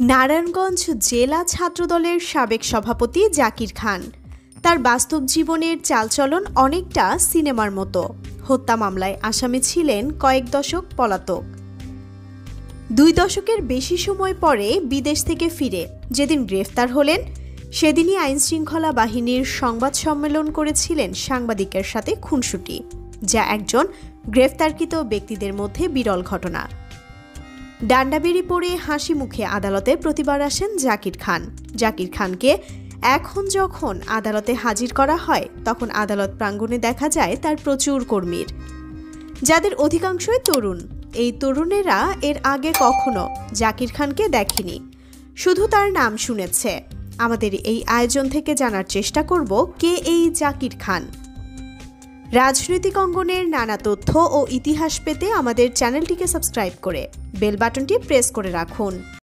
নারায়ণগঞ্জ জেলা ছাত্রদলের সাবেক সভাপতি জাকির খান। তার বাস্তব জীবনের চালচলন অনেকটা সিনেমার মতো। হত্যা মামলায় আসামি ছিলেন কয়েক দশক পলাতক। 2 দশকের বেশি সময় পরে বিদেশ থেকে ফিরে যেদিন গ্রেফতার হলেন, সেদিনই আইনশৃঙ্খলা বাহিনীর সংবাদ সম্মেলন করেছিলেন সাংবাদিকের সাথে খুনসুটি, যা একজন গ্রেফতারকৃত ব্যক্তিদের মধ্যে বিরল ঘটনা। ডান্ডাবেড়ি পরে হাসি মুখে আদালতে প্রতিবার আসেন জাকির খান। জাকির খানকে এখন যখন আদালতে হাজির করা হয়, তখন আদালত প্রাঙ্গণে দেখা যায় তার প্রচুর কর্মীর, যাদের অধিকাংশই তরুণ। এই তরুণেরা এর আগে কখনো জাকির খানকে দেখেনি, শুধু তার নাম শুনেছে। আমাদের এই আয়োজন থেকে জানার চেষ্টা করব কে এই জাকির খান। রাজনৈতিক অঙ্গনের নানা তথ্য ও ইতিহাস পেতে আমাদের চ্যানেলটিকে সাবস্ক্রাইব করে বেল বাটনটি প্রেস করে রাখুন।